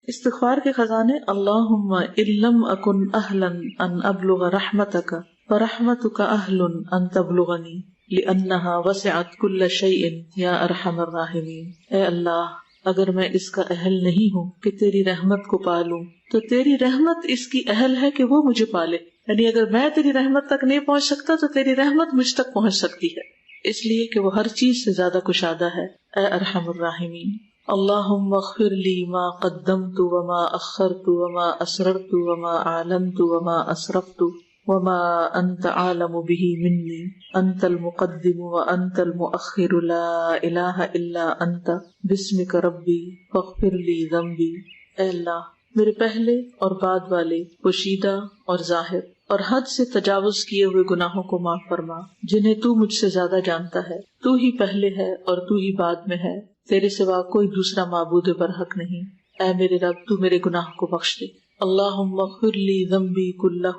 استغفار کے خزانے: اللہم ان اکن اہلا ان ابلغ رحمتک فرحمتک اہل ان تبلغنی لانہا وسعت کل شیء یا ارحم الراحمین۔ اے اللہ، اگر میں اس کا اہل نہیں ہوں کہ تیری رحمت کو پالوں تو تیری رحمت اس کی اہل ہے کہ وہ مجھے پالے، یعنی اگر میں تیری رحمت تک نہیں پہنچ سکتا تو تیری رحمت مجھ تک پہنچ سکتی ہے، اس لیے کہ وہ ہر چیز سے زیادہ کشادہ ہے۔ اے ارحم الراحمین، اللہم اغفر لی ما قدمت وما اخرت وما اسررت وما اعلنت وما اسرفت وما انت عالم به منی، انت المقدم وانت المؤخر لا الہ الا انت بسمک ربی فاغفر لی ذنبی۔ اے اللہ، میرے پہلے اور بعد والے، پوشیدہ اور ظاہر اور حد سے تجاوز کیے ہوئے گناہوں کو معاف فرما، جنہیں تو مجھ سے زیادہ جانتا ہے۔ تو ہی پہلے ہے اور تو ہی بعد میں ہے، تیرے سوا کوئی دوسرا معبود برحق نہیں۔ اے میرے رب، تو میرے گناہ کو بخش دے۔ اللہم اغفر لی ذنبی کلہ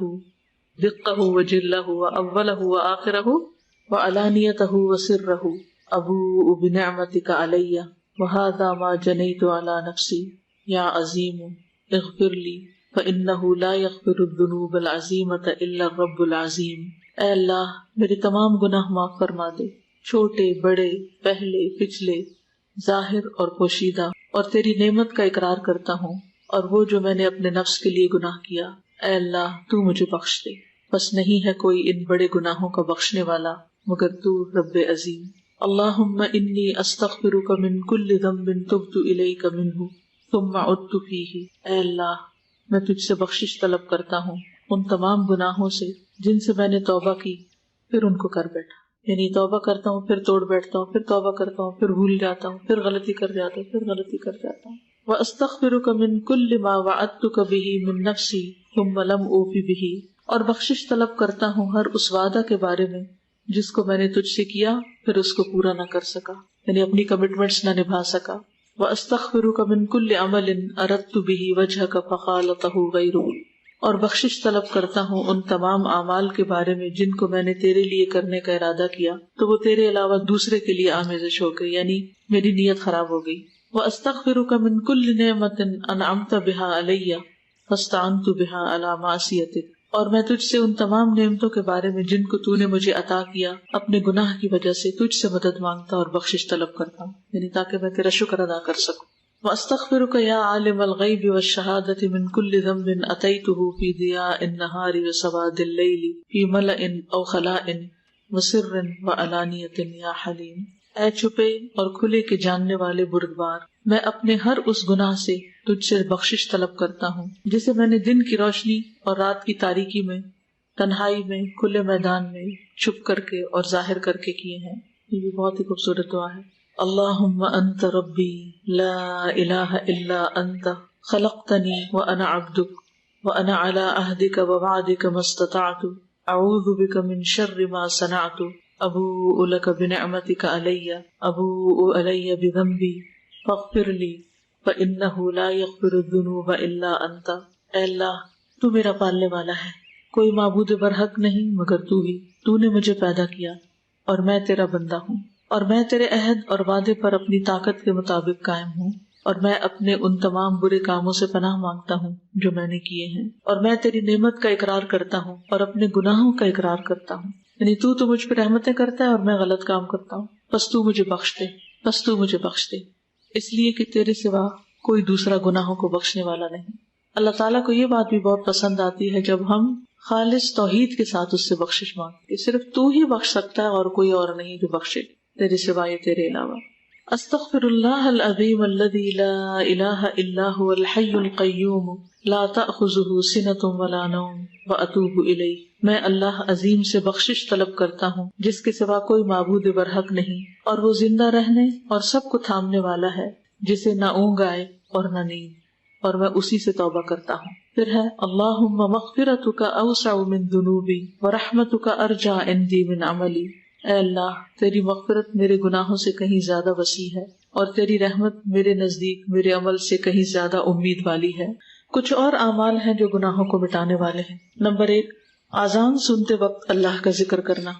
دقہ وجلہ واولہ وآخرہ وعلانیتہ وسرہ، ابوء بنعمتک علی وہذا ما جنیت علی نفسی، یا عظیم اغفر لی فإنہ لا یغفر الذنوب العظیمۃ الا الرب العظیم۔ اے اللہ، میرے تمام گناہ معاف فرما دے، چھوٹے بڑے، پہلے پچھلے، ظاہر اور پوشیدہ، اور تیری نعمت کا اقرار کرتا ہوں اور وہ جو میں نے اپنے نفس کے لیے گناہ کیا۔ اے اللہ، تو مجھے بخش دے، بس نہیں ہے کوئی ان بڑے گناہوں کا بخشنے والا مگر تو رب عظیم۔ اللہم انی استغفرک من کل ذنب تبت الیک منہ ثم عدت فیہ۔ اے اللہ، میں تجھ سے بخشش طلب کرتا ہوں ان تمام گناہوں سے جن سے میں نے توبہ کی پھر ان کو کر بیٹھا، یعنی توبہ کرتا ہوں پھر توڑ بیٹھتا ہوں، پھر توبہ کرتا ہوں پھر بھول جاتا ہوں، پھر غلطی کر جاتا ہوں، پھر غلطی کر جاتا ہوں۔ وَأَسْتَغْفِرُكَ مِن كُلِّ مَا وَعَدتُّكَ بِهِ مِن نَفْسِي ثُمَّ لَمْ أُوفِ بِهِ، اور بخشش طلب کرتا ہوں ہر اس وعدہ کے بارے میں جس کو میں نے تجھ سے کیا پھر اس کو پورا نہ کر سکا، یعنی اپنی کمٹمنٹس نہ نبھا سکا۔ وَأَسْتَغْفِرُكَ مِن كُلِّ عَمَلٍ أَرَدتُّ بِهِ وَجْهَكَ فَخَالَطَهُ غَيْرُهُ، اور بخشش طلب کرتا ہوں ان تمام اعمال کے بارے میں جن کو میں نے تیرے لیے کرنے کا ارادہ کیا تو وہ تیرے علاوہ دوسرے کے لیے آمیزش ہو گئی، یعنی میری نیت خراب ہو گئی۔ وَأَسْتَغْفِرُكَ مِن كُلِّ نِعْمَةٍ أَنْعَمْتَ بِهَا عَلَيَّ فَاسْتَعَنْتُ بِهَا عَلَى مَعْصِيَتِكَ، اور میں تجھ سے ان تمام نعمتوں کے بارے میں جن کو تو نے مجھے عطا کیا اپنے گناہ کی وجہ سے تجھ سے مدد مانگتا اور بخشش طلب کرتا ہوں، یعنی تاکہ میں تیرا شکر ادا کر سکوں۔ وَأَسْتَغْفِرُكَ يَا عَالِمَ الْغَيْبِ وَالشَّهَادَةِ مِن كُلِّ ذَنبٍ أَتَيْتُهُ فِي ضِيَاءِ النَّهَارِ وَسَوَادِ اللَّيْلِ فِي مَلَإٍ أَوْ خَلَاءٍ وَسِرٍّ وَعَلَانِيَةٍ يَا حَلِيمُ۔ اے چھپے اور کھلے کے جاننے والے بردبار، میں اپنے ہر اس گناہ سے تجھ سے بخشش طلب کرتا ہوں جسے میں نے دن کی روشنی اور رات کی تاریکی میں، تنہائی میں، کھلے میدان میں، چھپ کر کے اور ظاہر کر کے کیے ہیں۔ یہ بھی بہت ہی خوبصورت دعا ہے۔ اللہم انت ربی لا الہ الا انت خلقتنی وانا عبدک وانا علی عہدک ووعدک ما استطعت اعوذ بک من شر ما صنعت ابوء لک بنعمتک علی ابوء علی بذنبی فاغفر لی فانہ لا یغفر الذنوب الا انت۔ اے اللہ، تو میرا پالنے والا ہے، کوئی معبود برحق نہیں مگر تو ہی، تو نے مجھے پیدا کیا اور میں تیرا بندہ ہوں، اور میں تیرے عہد اور وعدے پر اپنی طاقت کے مطابق قائم ہوں، اور میں اپنے ان تمام برے کاموں سے پناہ مانگتا ہوں جو میں نے کیے ہیں، اور میں تیری نعمت کا اقرار کرتا ہوں اور اپنے گناہوں کا اقرار کرتا ہوں، یعنی تو مجھ پہ رحمتیں کرتا ہے اور میں غلط کام کرتا ہوں، بس تو مجھے بخش دے، بس تو مجھے بخش دے، اس لیے کہ تیرے سوا کوئی دوسرا گناہوں کو بخشنے والا نہیں۔ اللہ تعالیٰ کو یہ بات بھی بہت پسند آتی ہے جب ہم خالص توحید کے ساتھ اس سے بخشش مانگتے، صرف تو ہی بخش سکتا ہے اور کوئی اور نہیں جو بخشے تیرے سوائے، تیرے علاوہ۔ استغفر اللہ العظیم الذی لا الہ الا هو الحی القیوم لا تأخذہ سنۃ ولا نوم واتوب الیہ۔ میں اللہ عظیم سے بخشش طلب کرتا ہوں جس کے سوا کوئی معبود برحق نہیں، اور وہ زندہ رہنے اور سب کو تھامنے والا ہے، جسے نہ اونگ آئے اور نہ نیند، اور میں اسی سے توبہ کرتا ہوں۔ پھر ہے اللہم مغفرتک اوسع من ذنوبی ورحمتک ارجع عندی من عملی۔ اے اللہ، تیری مغفرت میرے گناہوں سے کہیں زیادہ وسیع ہے اور تیری رحمت میرے نزدیک میرے عمل سے کہیں زیادہ امید والی ہے۔ کچھ اور اعمال ہیں جو گناہوں کو مٹانے والے ہیں۔ نمبر 1، اذان سنتے وقت اللہ کا ذکر کرنا۔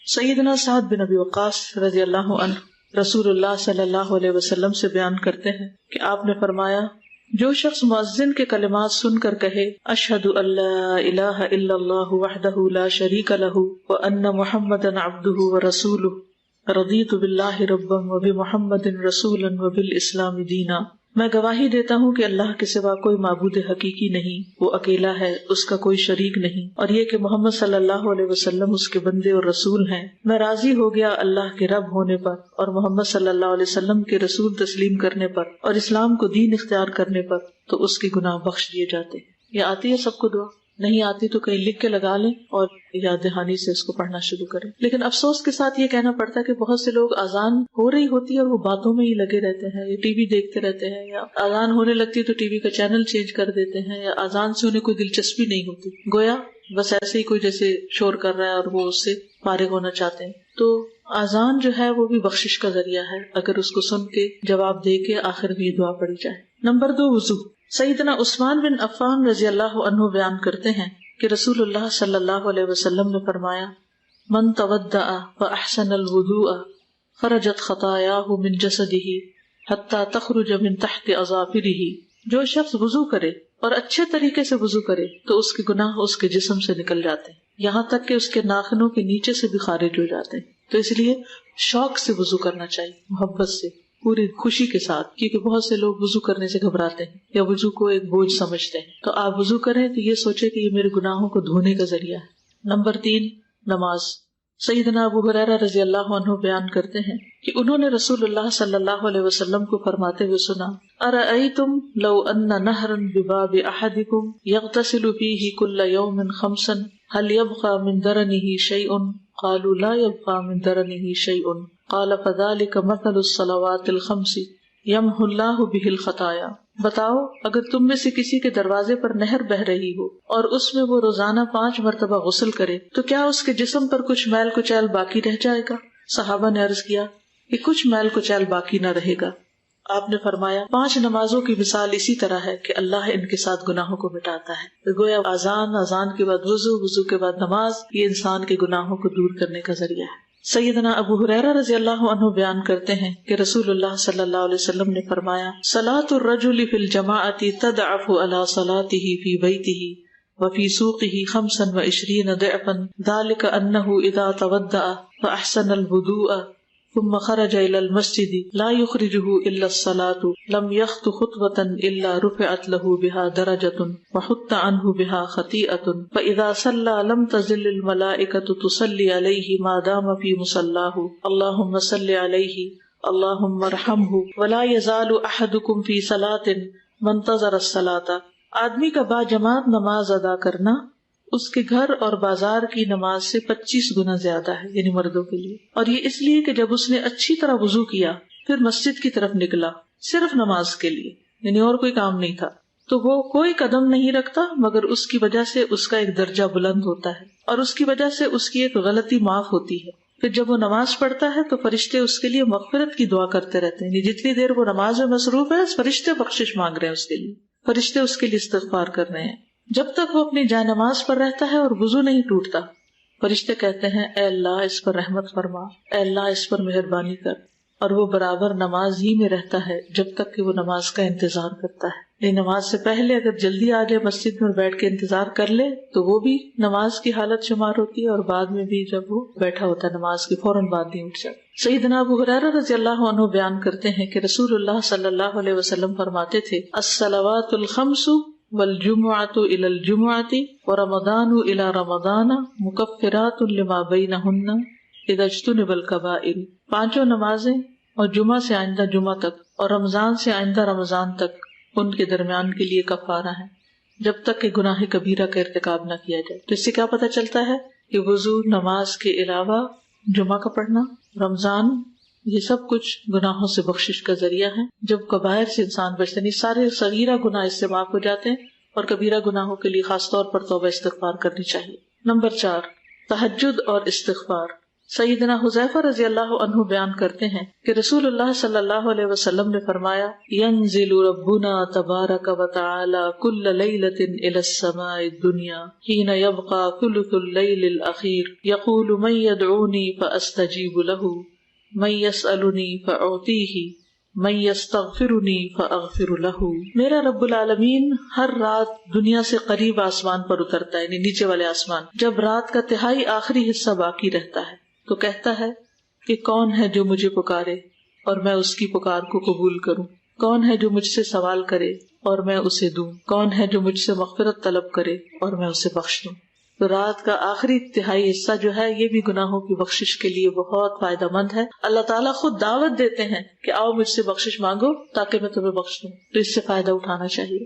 سیدنا سعد بن ابی وقاص رضی اللہ عنہ رسول اللہ صلی اللہ علیہ وسلم سے بیان کرتے ہیں کہ آپ نے فرمایا، جو شخص مؤذن کے کلمات سن کر کہے اشہد ان لا الہ الا اللہ وحدہ لا شریک لہ وان محمدا عبدہ ورسولہ رضیت باللہ ربا وبمحمد رسولا وبالاسلام دینا، میں گواہی دیتا ہوں کہ اللہ کے سوا کوئی معبود حقیقی نہیں، وہ اکیلا ہے، اس کا کوئی شریک نہیں، اور یہ کہ محمد صلی اللہ علیہ وسلم اس کے بندے اور رسول ہیں۔ میں راضی ہو گیا اللہ کے رب ہونے پر اور محمد صلی اللہ علیہ وسلم کے رسول تسلیم کرنے پر اور اسلام کو دین اختیار کرنے پر، تو اس کے گناہ بخش دیے جاتے ہیں۔ یہ آتی ہے سب کو دعا؟ نہیں آتی تو کہیں لکھ کے لگا لیں اور یاد دہانی سے اس کو پڑھنا شروع کریں۔ لیکن افسوس کے ساتھ یہ کہنا پڑتا ہے کہ بہت سے لوگ اذان ہو رہی ہوتی ہے اور وہ باتوں میں ہی لگے رہتے ہیں، یا ٹی وی دیکھتے رہتے ہیں، یا اذان ہونے لگتی ہے تو ٹی وی کا چینل چینج کر دیتے ہیں، یا اذان سے انہیں کوئی دلچسپی نہیں ہوتی، گویا بس ایسے ہی کوئی جیسے شور کر رہا ہے اور وہ اس سے فارغ ہونا چاہتے ہیں۔ تو اذان جو ہے وہ بھی بخشش کا ذریعہ ہے، اگر اس کو سن کے جواب دے کے آخر میں یہ دعا پڑھی جائے۔ نمبر 2، وضو۔ سیدنا عثمان بن عفان رضی اللہ عنہ بیان کرتے ہیں کہ رسول اللہ صلی اللہ علیہ وسلم نے فرمایا، من تودع فاحسن الوضوء خرجت خطاياه من جسده حتى تخرج من تحت اظافره، جو شخص وضو کرے اور اچھے طریقے سے وضو کرے تو اس کے گناہ اس کے جسم سے نکل جاتے ہیں، یہاں تک کہ اس کے ناخنوں کے نیچے سے بھی خارج ہو جاتے ہیں۔ تو اس لیے شوق سے وضو کرنا چاہیے، محبت سے، پوری خوشی کے ساتھ، کیونکہ بہت سے لوگ وضو کرنے سے گھبراتے ہیں یا وضو کو ایک بوجھ سمجھتے ہیں۔ تو آپ وضو کریں تو یہ سوچیں کہ یہ میرے گناہوں کو دھونے کا ذریعہ ہے۔ نمبر 3، نماز۔ سیدنا ابو ہریرہ رضی اللہ عنہ بیان کرتے ہیں کہ انہوں نے رسول اللہ صلی اللہ علیہ وسلم کو فرماتے ہوئے سنا، ارأیتم لو ان نہرا بباب احدکم یغتسل فیہ کل یوم 5 هل يبقى من درنه شیء؟ قالوا لا يبقى من درنه شیء قال فذلك مثل الصلوات الخمس یمحو اللہ بہ الخطایا۔ بتاؤ، اگر تم میں سے کسی کے دروازے پر نہر بہہ رہی ہو اور اس میں وہ روزانہ 5 مرتبہ غسل کرے تو کیا اس کے جسم پر کچھ میل کچیل باقی رہ جائے گا؟ صحابہ نے عرض کیا کہ کچھ میل کچیل باقی نہ رہے گا۔ آپ نے فرمایا 5 نمازوں کی مثال اسی طرح ہے کہ اللہ ان کے ساتھ گناہوں کو مٹاتا ہے۔ گویا اذان کے بعد وضو، وضو کے بعد نماز، یہ انسان کے گناہوں کو دور کرنے کا ذریعہ ہے۔ سیدنا ابو ہریرہ رضی اللہ عنہ بیان کرتے ہیں کہ رسول اللہ صلی اللہ علیہ وسلم نے فرمایا، صلاۃ الرجل فی الجماعۃ تضعف علی صلاته فی بیتہ وفی سوقہ 25 ضعفا ذلک انہ اذا تودع فاحسن الوضوء ثم خرج الى المسجد لا يخرجه الا الصلاة لم يخط خطوة الا رفعت له بها درجة وحط عنه بها خطيئة فاذا صلى لم تزل الملائكة تصلي عليه ما دام في مصلاه اللهم صل عليه اللهم ارحمه ولا يزال احدكم في صلاة منتظر الصلاة۔ آدمی کا باجماعت نماز ادا کرنا اس کے گھر اور بازار کی نماز سے 25 گنا زیادہ ہے، یعنی مردوں کے لیے، اور یہ اس لیے کہ جب اس نے اچھی طرح وضو کیا پھر مسجد کی طرف نکلا صرف نماز کے لیے، یعنی اور کوئی کام نہیں تھا، تو وہ کوئی قدم نہیں رکھتا مگر اس کی وجہ سے اس کا ایک درجہ بلند ہوتا ہے اور اس کی وجہ سے اس کی ایک غلطی معاف ہوتی ہے۔ پھر جب وہ نماز پڑھتا ہے تو فرشتے اس کے لیے مغفرت کی دعا کرتے رہتے ہیں، یعنی جتنی دیر وہ نماز میں مصروف ہے فرشتے بخشش مانگ رہے ہیں اس کے لیے، فرشتے اس کے لیے استغفار کر رہے ہیں۔ جب تک وہ اپنی جائے نماز پر رہتا ہے اور وضو نہیں ٹوٹتا، فرشتے کہتے ہیں اے اللہ اس پر رحمت فرما، اے اللہ اس پر مہربانی کر، اور وہ برابر نماز ہی میں رہتا ہے جب تک کہ وہ نماز کا انتظار کرتا ہے۔ یہ نماز سے پہلے اگر جلدی آ جائے مسجد میں اور بیٹھ کے انتظار کر لے تو وہ بھی نماز کی حالت شمار ہوتی ہے، اور بعد میں بھی جب وہ بیٹھا ہوتا ہے نماز کے فوراً بعد نہیں اٹھ جاتا۔ سیدنا ابو ہریرہ رضی اللہ عنہ بیان کرتے ہیں کہ رسول اللہ صلی اللہ علیہ وسلم فرماتے تھے، الصلوات الخمس والجمعۃ الی الجمعۃ ورمضان الی رمضان مکفرات لما بینہن اذا اجتنب الکبائر۔ 5 نمازیں اور جمعہ سے آئندہ جمعہ تک اور رمضان سے آئندہ رمضان تک ان کے درمیان کے لیے کفارہ ہے جب تک کہ گناہ کبیرہ کا ارتکاب نہ کیا جائے۔ تو اس سے کیا پتہ چلتا ہے کہ وضو، نماز کے علاوہ جمعہ کا پڑھنا، رمضان، یہ سب کچھ گناہوں سے بخشش کا ذریعہ ہے۔ جب کبائر سے انسان بچتا نہیں، سارے صغیرہ گناہ اس سے معاف ہو جاتے ہیں، اور کبیرہ گناہوں کے لیے خاص طور پر توبہ استغفار کرنی چاہیے۔ نمبر 4، تہجد اور استغفار۔ سیدنا حذیفہ رضی اللہ عنہ بیان کرتے ہیں کہ رسول اللہ صلی اللہ علیہ وسلم نے فرمایا، ینزل ربنا تبارک وتعالی کل لیلۃ الی السماء الدنیا حین یبقى ثلث اللیل الاخیر یقول من یدعونی فاستجیب له من یسألنی فاعطیہ من یستغفرنی فاغفر لہ، میرا رب العالمین ہر رات دنیا سے قریب آسمان پر اترتا ہے، یعنی نیچے والے آسمان، جب رات کا تہائی آخری حصہ باقی رہتا ہے تو کہتا ہے کہ کون ہے جو مجھے پکارے اور میں اس کی پکار کو قبول کروں، کون ہے جو مجھ سے سوال کرے اور میں اسے دوں، کون ہے جو مجھ سے مغفرت طلب کرے اور میں اسے بخش دوں۔ تو رات کا آخری تہائی حصہ جو ہے یہ بھی گناہوں کی بخشش کے لیے بہت فائدہ مند ہے۔ اللہ تعالیٰ خود دعوت دیتے ہیں کہ آؤ مجھ سے بخشش مانگو تاکہ میں تمہیں بخش دوں، تو اس سے فائدہ اٹھانا چاہیے۔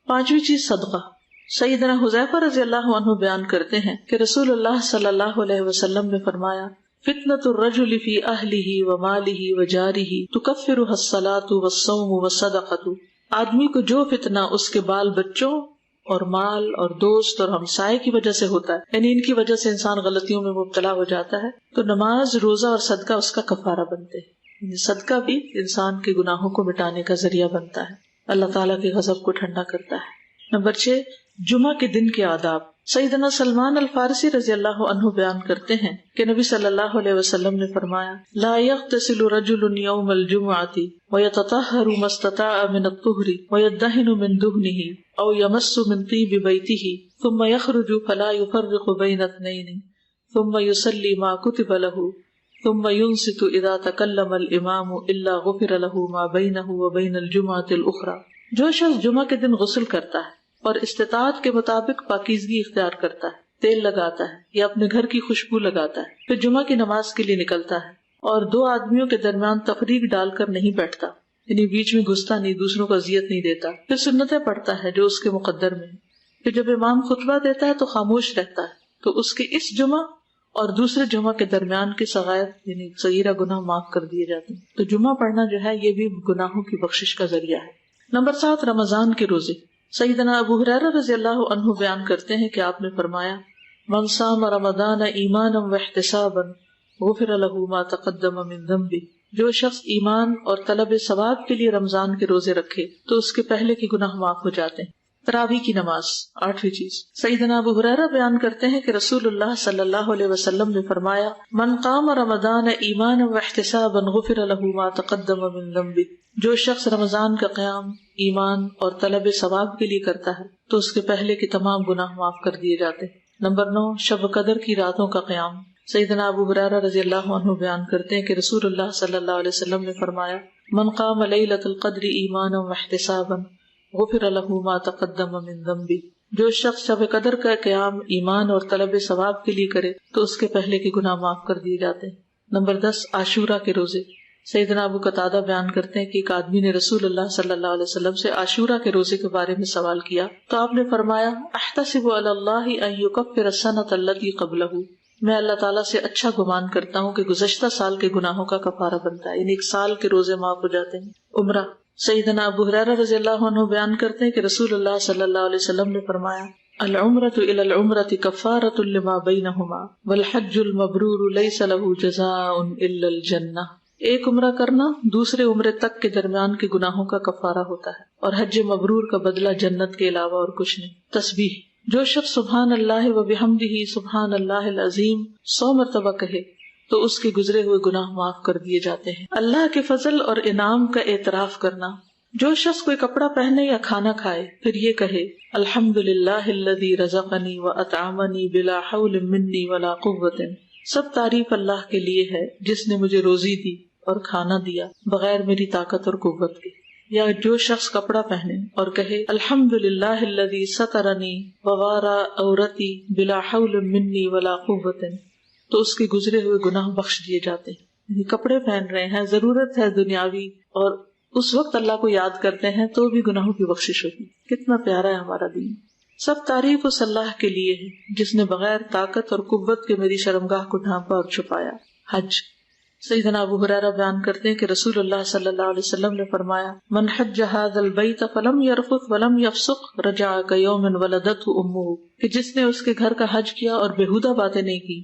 پانچویں چیز صدقہ۔ سیدنا حذیفہ رضی اللہ عنہ بیان کرتے ہیں کہ رسول اللہ صلی اللہ علیہ وسلم نے فرمایا، فتنة الرجل فی اہلہ ومالہ وجارہ تکفرها الصلاۃ والصوم والصدقۃ، آدمی کو جو فتنہ اس کے بال بچوں اور مال اور دوست اور ہمسائے کی وجہ سے ہوتا ہے، یعنی ان کی وجہ سے انسان غلطیوں میں مبتلا ہو جاتا ہے، تو نماز، روزہ اور صدقہ اس کا کفارہ بنتے ہیں۔ یعنی صدقہ بھی انسان کے گناہوں کو مٹانے کا ذریعہ بنتا ہے، اللہ تعالیٰ کے غضب کو ٹھنڈا کرتا ہے۔ نمبر 6، جمعہ کے دن کے آداب۔ سیدنا سلمان الفارسی رضی اللہ عنہ بیان کرتے ہیں کہ نبی صلی اللہ علیہ وسلم نے فرمایا، لا يغتسل رجل يوم الجمعة ويتطهر ما استطاع من الطهر ويدهن من دهنه او يمس من طيب بيته ثم يخرج فلا يفرق بين اثنين ثم يصلي ما كتب له ثم ينصت اذا تكلم الامام الا غفر له ما بينه وبين الجمعة الاخرى۔ جو شخص جمعہ کے دن غسل کرتا ہے اور استطاعت کے مطابق پاکیزگی اختیار کرتا ہے، تیل لگاتا ہے یا اپنے گھر کی خوشبو لگاتا ہے، پھر جمعہ کی نماز کے لیے نکلتا ہے اور دو آدمیوں کے درمیان تفریق ڈال کر نہیں بیٹھتا، یعنی بیچ میں گھستا نہیں، دوسروں کو اذیت نہیں دیتا، پھر سنتیں پڑھتا ہے جو اس کے مقدر میں، پھر جب امام خطبہ دیتا ہے تو خاموش رہتا ہے، تو اس کے اس جمعہ اور دوسرے جمعہ کے درمیان کے صغائر یعنی صغیرہ گناہ معاف کر دیے جاتے ہیں۔ تو جمعہ پڑھنا جو ہے یہ بھی گناہوں کی بخشش کا ذریعہ ہے۔ نمبر 7، رمضان کے روزے۔ سیدنا ابو ہریرہ رضی اللہ عنہ بیان کرتے ہیں کہ آپ نے فرمایا، من صام رمضان ایمانا واحتسابا غفر له ما تقدم من ذنبه، جو شخص ایمان اور طلب ثواب کے لیے رمضان کے روزے رکھے تو اس کے پہلے کے گناہ معاف ہو جاتے ہیں۔ تراویح کی نماز، 8ویں چیز۔ سیدنا ابو ہریرہ بیان کرتے ہیں کہ رسول اللہ صلی اللہ علیہ وسلم نے فرمایا، من قام رمضان ایمانا واحتسابا غفر له ما تقدم من ذنبه، جو شخص رمضان کا قیام ایمان اور طلب ثواب کے لیے کرتا ہے تو اس کے پہلے کے تمام گناہ معاف کر دیے جاتے ہیں۔ نمبر 9، شب قدر کی راتوں کا قیام۔ سیدنا ابو ہریرہ رضی اللہ عنہ بیان کرتے ہیں کہ رسول اللہ صلی اللہ علیہ وسلم نے فرمایا، من قام لیلۃ القدر ایمانا واحتسابا غفر له ما تقدم من ذنبه، جو شخص شب قدر کا قیام ایمان اور طلب ثواب کے لیے کرے تو اس کے پہلے کے گناہ معاف کر دیے جاتے ہیں۔ نمبر 10، عاشورہ کے روزے۔ سیدنا ابو قتادہ بیان کرتے ہیں کہ ایک آدمی نے رسول اللہ صلی اللہ علیہ وسلم سے عاشورہ کے روزے کے بارے میں سوال کیا تو آپ نے فرمایا، احتسب علی اللہ ان یکفر السنۃ التی قبلہ، میں اللہ تعالیٰ سے اچھا گمان کرتا ہوں کہ گزشتہ سال کے گناہوں کا کفارہ بنتا ہے، یعنی ایک سال کے روزے معاف ہو جاتے ہیں۔ عمرہ۔ سیدنا ابو ہریرہ رضی اللہ عنہ بیان کرتے ہیں کہ رسول اللہ صلی اللہ علیہ وسلم نے فرمایا، العمرۃ الی العمرۃ کفارۃ لما بینہما والحج المبرور لیس لہ جزاء الا الجنہ، ایک عمرہ کرنا دوسرے عمرے تک کے درمیان کے گناہوں کا کفارہ ہوتا ہے اور حج مبرور کا بدلہ جنت کے علاوہ اور کچھ نہیں۔ تسبیح۔ جو شخص سبحان اللہ و بحمدہ سبحان اللہ العظیم 100 مرتبہ کہے تو اس کے گزرے ہوئے گناہ معاف کر دیے جاتے ہیں۔ اللہ کے فضل اور انعام کا اعتراف کرنا۔ جو شخص کوئی کپڑا پہنے یا کھانا کھائے پھر یہ کہے، الحمدللہ الذی رزقنی واطعمنی بلا حول منی ولا قوت، سب تعریف اللہ کے لیے ہے جس نے مجھے روزی دی اور کھانا دیا بغیر میری طاقت اور قوت کے۔ یا جو شخص کپڑا پہنے اور کہے، الحمدللہ الذی سترنی ووارا عورتی بلا حول منی ولا قوت، تو اس کے گزرے ہوئے گناہ بخش دیے جاتے ہیں۔ کپڑے پہن رہے ہیں، ضرورت ہے دنیاوی، اور اس وقت اللہ کو یاد کرتے ہیں تو بھی گناہوں کی بخشش ہوتی۔ کتنا پیارا ہے ہمارا دین۔ سب تعریف اس اللہ کے لیے ہے جس نے بغیر طاقت اور قوت کے میری شرمگاہ کو ڈھانپا اور چھپایا۔ حج۔ سیدنا ابو ہریرہ بیان کرتے ہیں کہ رسول اللہ صلی اللہ علیہ وسلم نے فرمایا، من حج ھذا البیت فلم یرفث ولم یفسق رجع کیوم ولدته امہ، کہ جس نے اس کے گھر کا حج کیا اور بےہودہ باتیں نہیں کی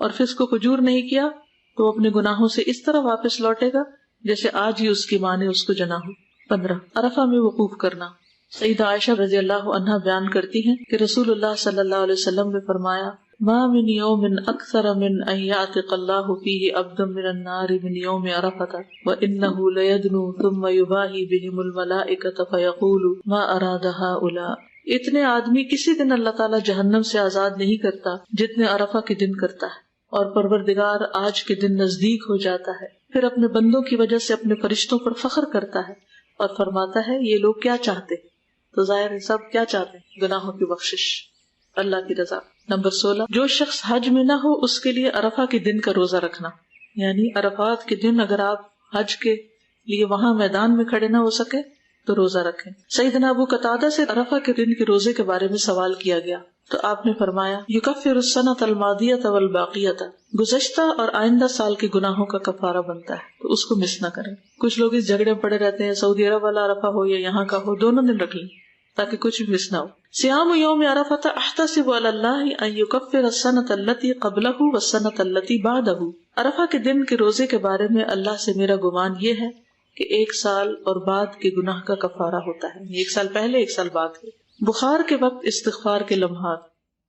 اور فسق و فجور نہیں کیا تو وہ اپنے گناہوں سے اس طرح واپس لوٹے گا جیسے آج ہی اس کی ماں نے اس کو جنا ہو۔ 15، عرفہ میں وقوف کرنا۔ سیدہ عائشہ رضی اللہ عنہا بیان کرتی ہیں کہ رسول اللہ صلی اللہ علیہ وسلم نے فرمایا، ما من يوم أكثر من أن يعتق الله فيه عبدا من النار من يوم عرفة وإنه ليدنو ثم يباهي بهم الملائكة فيقول ما أراد هؤلاء. اتنے آدمی کسی دن اللہ تعالیٰ جہنم سے آزاد نہیں کرتا جتنے عرفہ کے دن کرتا ہے، اور پروردگار آج کے دن نزدیک ہو جاتا ہے، پھر اپنے بندوں کی وجہ سے اپنے فرشتوں پر فخر کرتا ہے اور فرماتا ہے یہ لوگ کیا چاہتے ہیں؟ تو ظاہر ہے سب کیا چاہتے ہیں؟ گناہوں کی بخشش، اللہ کی رضا۔ نمبر 16، جو شخص حج میں نہ ہو اس کے لیے عرفہ کے دن کا روزہ رکھنا، یعنی عرفات کے دن اگر آپ حج کے لیے وہاں میدان میں کھڑے نہ ہو سکے تو روزہ رکھیں۔ سیدنا ابو قتادہ سے عرفہ کے دن کے روزے کے بارے میں سوال کیا گیا تو آپ نے فرمایا یکفر السنۃ الماضیۃ والباقیۃ، گزشتہ اور آئندہ سال کے گناہوں کا کفارہ بنتا ہے، تو اس کو مس نہ کریں۔ کچھ لوگ اس جھگڑے میں پڑے رہتے ہیں سعودی عرب والا عرفہ ہو یا یہاں کا ہو، دونوں دن رکھ لیں تاکہ کچھ بھی مس نہ ہو۔ صیام یوم عرفہ احتسب علی اللہ ان یکفر السنۃ التی قبلہ والسنۃ التی بعدہ، عرفہ کے دن کے روزے کے بارے میں اللہ سے میرا گمان یہ ہے کہ ایک سال اور بعد کے گناہ کا کفارہ ہوتا ہے، ایک سال پہلے ایک سال بعد کے۔ بخار کے وقت استغفار کے لمحات،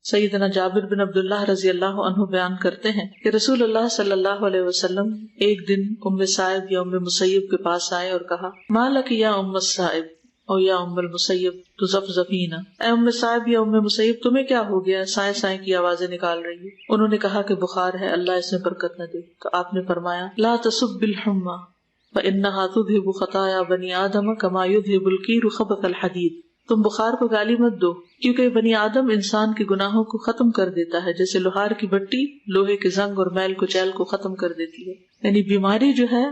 سیدنا جابر بن عبداللہ رضی اللہ عنہ بیان کرتے ہیں کہ رسول اللہ صلی اللہ علیہ وسلم ایک دن ام سائب یا ام مسیب کے پاس آئے اور کہا ما لک یا ام السائب او یا ام المسیب تزفزفین، اے ام سائب یا ام مسیب تمہیں کیا ہو گیا، سائیں سائیں کی آوازیں نکال رہی ہے۔ انہوں نے کہا کہ بخار ہے، اللہ اس میں برکت نہ دے۔ تو آپ نے فرمایا لا تسب الحمى فإنها تذهب خطايا بني آدم كما يذهب القير خبث الحديد، تم بخار کو گالی مت دو کیونکہ بنی آدم انسان کے گناہوں کو ختم کر دیتا ہے جیسے لوہار کی بٹی لوہے کے زنگ اور میل کچیل کو ختم کر دیتی ہے۔ یعنی بیماری جو ہے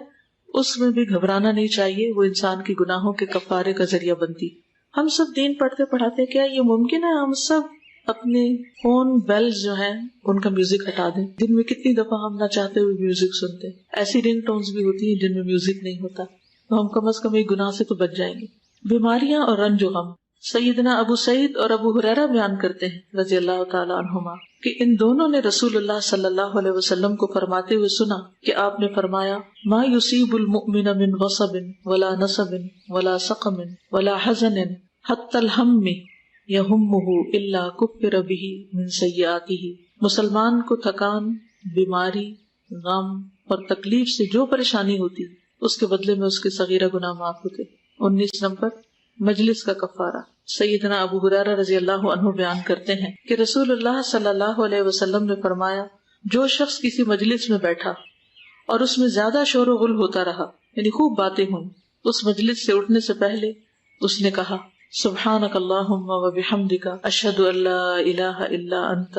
اس میں بھی گھبرانا نہیں چاہیے، وہ انسان کے گناہوں کے کفارے کا ذریعہ بنتی۔ ہم سب دین پڑھتے پڑھاتے کیا یہ ممکن ہے ہم سب اپنے فون بیلز جو ہیں ان کا میوزک ہٹا دیں؟ دن میں کتنی دفعہ ہم نہ چاہتے ہوئے میوزک سنتے ہیں، ایسی رنگ ٹونز بھی ہوتی ہیں جن میں میوزک نہیں ہوتا، تو ہم کم از کم ایک گناہ سے تو بچ جائیں گے۔ بیماریاں اور رنج و غم، سیدنا ابو سعید اور ابو ہریرہ بیان کرتے ہیں رضی اللہ تعالی عنہما کہ ان دونوں نے رسول اللہ صلی اللہ علیہ وسلم کو فرماتے ہوئے سنا کہ آپ نے فرمایا ما یصیب المؤمن من غصب ولا نصب ولا سقم ولا حزن حتی الہم یہمہ الا کفر بہ من سیئاتہ، مسلمان کو تھکان، بیماری، غم اور تکلیف سے جو پریشانی ہوتی اس کے بدلے میں اس کے صغیرہ گناہ معاف ہوتے۔ 19 نمبر، مجلس کا کفارہ۔ سیدنا ابو ہریرہ رضی اللہ عنہ بیان کرتے ہیں کہ رسول اللہ صلی اللہ علیہ وسلم نے فرمایا جو شخص کسی مجلس میں بیٹھا اور اس میں زیادہ شور و غل ہوتا رہا، یعنی خوب باتیں ہوں، اس مجلس سے اٹھنے سے پہلے اس نے کہا سبحانک اللہم و بحمدک اشہد ان لا الہ الا انت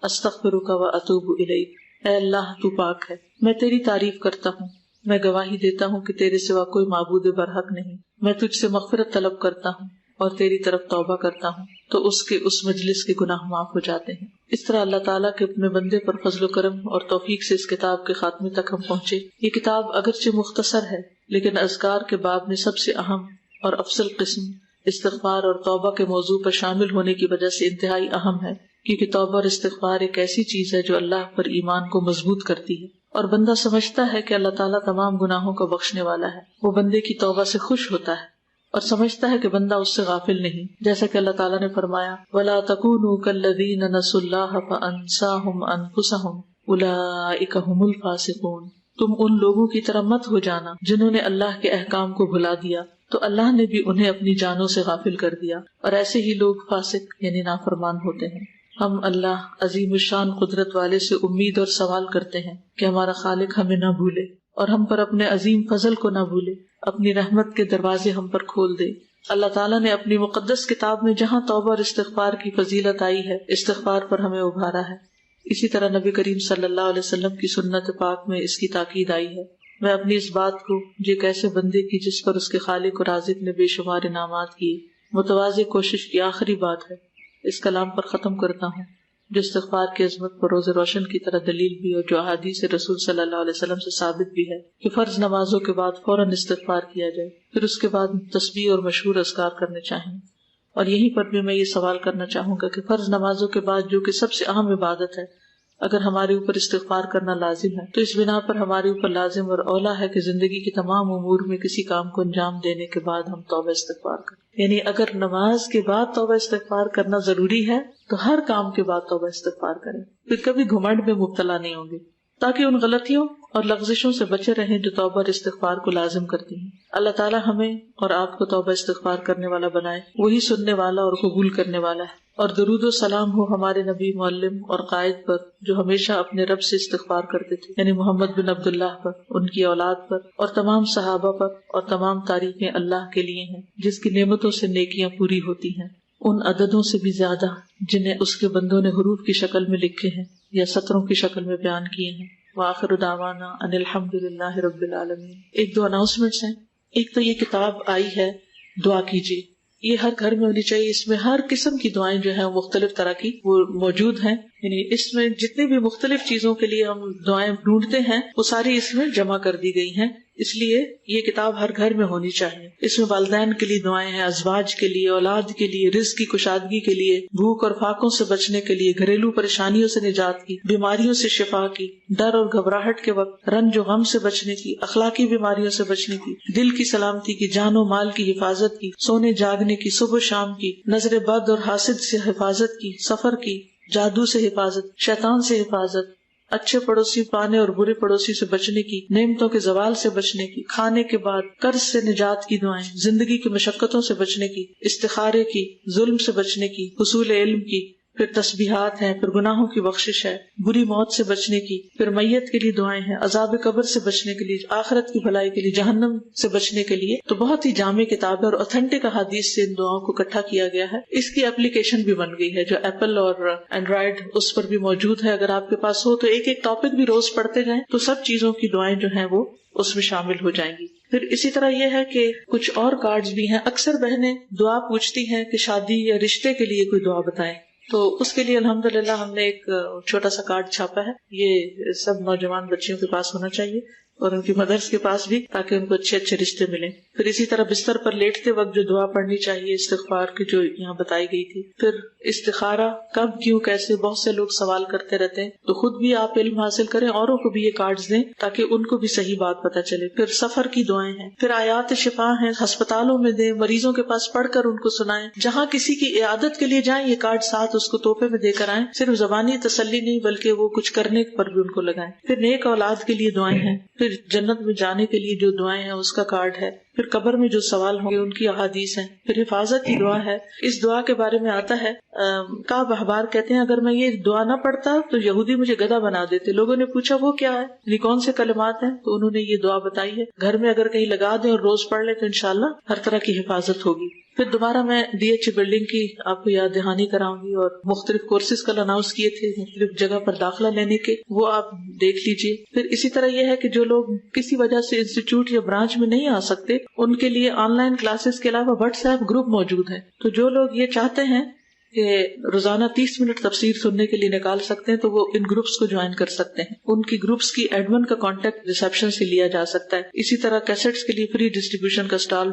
استغفرک و اتوب الیک، اے اللہ تو پاک ہے، میں تیری تعریف کرتا ہوں، میں گواہی دیتا ہوں کہ تیرے سوا کوئی معبود برحق نہیں، میں تجھ سے مغفرت طلب کرتا ہوں اور تیری طرف توبہ کرتا ہوں، تو اس مجلس کے گناہ معاف ہو جاتے ہیں۔ اس طرح اللہ تعالیٰ کے اپنے بندے پر فضل و کرم اور توفیق سے اس کتاب کے خاتمے تک ہم پہنچے۔ یہ کتاب اگرچہ مختصر ہے لیکن اذکار کے باب میں سب سے اہم اور افضل قسم استغفار اور توبہ کے موضوع پر شامل ہونے کی وجہ سے انتہائی اہم ہے، کیونکہ توبہ اور استغفار ایک ایسی چیز ہے جو اللہ پر ایمان کو مضبوط کرتی ہے، اور بندہ سمجھتا ہے کہ اللہ تعالیٰ تمام گناہوں کو بخشنے والا ہے، وہ بندے کی توبہ سے خوش ہوتا ہے اور سمجھتا ہے کہ بندہ اس سے غافل نہیں، جیسا کہ اللہ تعالیٰ نے فرمایا وَلَا تَكُونُوا كَالَّذِينَ نَسُوا اللَّهَ فَأَنسَاهُمْ أَنفُسَهُمْ أُولَئِكَ هُمُ الْفَاسِقُونَ، تم ان لوگوں کی طرح مت ہو جانا جنہوں نے اللہ کے احکام کو بھلا دیا تو اللہ نے بھی انہیں اپنی جانوں سے غافل کر دیا، اور ایسے ہی لوگ فاسق یعنی نافرمان ہوتے ہیں۔ ہم اللہ عظیم الشان قدرت والے سے امید اور سوال کرتے ہیں کہ ہمارا خالق ہمیں نہ بھولے اور ہم پر اپنے عظیم فضل کو نہ بھولے، اپنی رحمت کے دروازے ہم پر کھول دے۔ اللہ تعالیٰ نے اپنی مقدس کتاب میں جہاں توبہ اور استغفار کی فضیلت آئی ہے، استغفار پر ہمیں ابھارا ہے، اسی طرح نبی کریم صلی اللہ علیہ وسلم کی سنت پاک میں اس کی تاکید آئی ہے۔ میں اپنی اس بات کو جو ایک ایسے بندے کی جس پر اس کے خالق اور رازق نے بے شمار انعامات کیے متواضع کوشش کی آخری بات ہے، اس کلام پر ختم کرتا ہوں جو استغفار کی عظمت پر روز روشن کی طرح دلیل بھی اور جو احادیث رسول صلی اللہ علیہ وسلم سے ثابت بھی ہے کہ فرض نمازوں کے بعد فوراً استغفار کیا جائے، پھر اس کے بعد تسبیح اور مشہور اذکار کرنے چاہیے۔ اور یہیں پر بھی میں یہ سوال کرنا چاہوں گا کہ فرض نمازوں کے بعد جو کہ سب سے اہم عبادت ہے، اگر ہمارے اوپر استغفار کرنا لازم ہے تو اس بنا پر ہمارے اوپر لازم اور اولا ہے کہ زندگی کے تمام امور میں کسی کام کو انجام دینے کے بعد ہم توبہ استغفار کریں۔ یعنی اگر نماز کے بعد توبہ استغفار کرنا ضروری ہے تو ہر کام کے بعد توبہ استغفار کریں، پھر کبھی گھمنڈ میں مبتلا نہیں ہوں گے، تاکہ ان غلطیوں اور لغزشوں سے بچے رہیں جو توبہ اور استغفار کو لازم کرتی ہیں۔ اللہ تعالیٰ ہمیں اور آپ کو توبہ استغفار کرنے والا بنائے، وہی سننے والا اور قبول کرنے والا ہے۔ اور درود و سلام ہو ہمارے نبی، معلم اور قائد پر، جو ہمیشہ اپنے رب سے استغفار کرتے تھے، یعنی محمد بن عبداللہ پر، ان کی اولاد پر، اور تمام صحابہ پر، اور تمام تعریفیں اللہ کے لیے ہیں جس کی نعمتوں سے نیکیاں پوری ہوتی ہیں، ان عددوں سے بھی زیادہ جنہیں اس کے بندوں نے حروف کی شکل میں لکھے ہیں یا سطروں کی شکل میں بیان کیے ہیں۔ وآخر دعوانا ان الحمد للہ رب العالمین۔ ایک دو اناؤنسمنٹس ہیں۔ ایک تو یہ کتاب آئی ہے دعا کیجیے، یہ ہر گھر میں ہونی چاہیے۔ اس میں ہر قسم کی دعائیں جو ہیں مختلف طرح کی وہ موجود ہیں، یعنی اس میں جتنی بھی مختلف چیزوں کے لیے ہم دعائیں ڈھونڈتے ہیں وہ ساری اس میں جمع کر دی گئی ہیں، اس لیے یہ کتاب ہر گھر میں ہونی چاہیے۔ اس میں والدین کے لیے دعائیں ہیں، ازواج کے لیے، اولاد کے لیے، رزق کی کشادگی کے لیے، بھوک اور فاقوں سے بچنے کے لیے، گھریلو پریشانیوں سے نجات کی، بیماریوں سے شفا کی، ڈر اور گھبراہٹ کے وقت رنج و غم سے بچنے کی، اخلاقی بیماریوں سے بچنے کی، دل کی سلامتی کی، جان و مال کی حفاظت کی، سونے جاگنے کی، صبح و شام کی، نظر بد اور حاسد سے حفاظت کی، سفر کی، جادو سے حفاظت، شیطان سے حفاظت، اچھے پڑوسی پانے اور برے پڑوسی سے بچنے کی، نعمتوں کے زوال سے بچنے کی، کھانے کے بعد قرض سے نجات کی دعائیں، زندگی کی مشقتوں سے بچنے کی، استخارے کی، ظلم سے بچنے کی، حصول علم کی، پھر تسبیحات ہیں، پھر گناہوں کی بخشش ہے، بری موت سے بچنے کی، پھر میت کے لیے دعائیں ہیں، عذاب قبر سے بچنے کے لیے، آخرت کی بھلائی کے لیے، جہنم سے بچنے کے لیے۔ تو بہت ہی جامع کتاب ہے اور اوتھینٹک احادیث سے ان دعاؤں کو اکٹھا کیا گیا ہے۔ اس کی اپلیکیشن بھی بن گئی ہے جو ایپل اور اینڈرائڈ اس پر بھی موجود ہے، اگر آپ کے پاس ہو تو ایک ایک ٹاپک بھی روز پڑھتے جائیں تو سب چیزوں کی دعائیں جو ہیں وہ اس میں شامل ہو جائیں گی۔ پھر اسی طرح یہ ہے کہ کچھ اور کارڈز بھی ہیں، اکثر بہنیں دعا پوچھتی ہیں کہ شادی یا رشتے کے لیے کوئی دعا بتائیں، تو اس کے لیے الحمدللہ ہم نے ایک چھوٹا سا کارڈ چھاپا ہے، یہ سب نوجوان بچیوں کے پاس ہونا چاہیے اور ان کی مدرس کے پاس بھی، تاکہ ان کو اچھے اچھے رشتے ملیں۔ پھر اسی طرح بستر پر لیٹتے وقت جو دعا پڑھنی چاہیے استغفار کی جو یہاں بتائی گئی تھی۔ پھر استخارہ کب، کیوں، کیسے، بہت سے لوگ سوال کرتے رہتے ہیں، تو خود بھی آپ علم حاصل کریں، اوروں کو بھی یہ کارڈز دیں تاکہ ان کو بھی صحیح بات پتہ چلے۔ پھر سفر کی دعائیں ہیں، پھر آیات شفا ہیں، ہسپتالوں میں دیں، مریضوں کے پاس پڑھ کر ان کو سنائیں، جہاں کسی کی عیادت کے لیے جائیں یہ کارڈ ساتھ اس کو تحفے میں دے کر آئیں، صرف زبانی تسلی نہیں بلکہ وہ کچھ کرنے پر بھی ان کو لگائیں۔ پھر نیک اولاد کے لیے دعائیں ہیں، پھر جنت میں جانے کے لیے جو دعائیں ہیں اس کا کارڈ ہے، پھر قبر میں جو سوال ہوں گے ان کی احادیث ہیں، پھر حفاظت کی دعا ہے۔ اس دعا کے بارے میں آتا ہے کعب احبار کہتے ہیں اگر میں یہ دعا نہ پڑھتا تو یہودی مجھے گدھا بنا دیتے۔ لوگوں نے پوچھا وہ کیا ہے، یعنی کون سے کلمات ہیں، تو انہوں نے یہ دعا بتائی ہے، گھر میں اگر کہیں لگا دیں اور روز پڑھ لیں تو انشاءاللہ ہر طرح کی حفاظت ہوگی۔ پھر دوبارہ میں ڈی ایچ بلڈنگ کی آپ کو یاد دہانی کراؤں گی، اور مختلف کورسز کل اناؤنس کیے تھے مختلف جگہ پر داخلہ لینے کے، وہ آپ دیکھ لیجئے۔ پھر اسی طرح یہ ہے کہ جو لوگ کسی وجہ سے انسٹیٹیوٹ یا برانچ میں نہیں آ سکتے ان کے لیے آن لائن کلاسز کے علاوہ واٹس ایپ گروپ موجود ہے، تو جو لوگ یہ چاہتے ہیں کہ روزانہ 30 منٹ تفسیر سننے کے لیے نکال سکتے ہیں تو وہ ان گروپس کو جوائن کر سکتے ہیں۔ ان کی گروپس کی ایڈمن کا کانٹیکٹ ریسیپشن سے لیا جا سکتا ہے۔ اسی طرح کیسٹس کے لیے فری ڈسٹریبیوشن کا اسٹال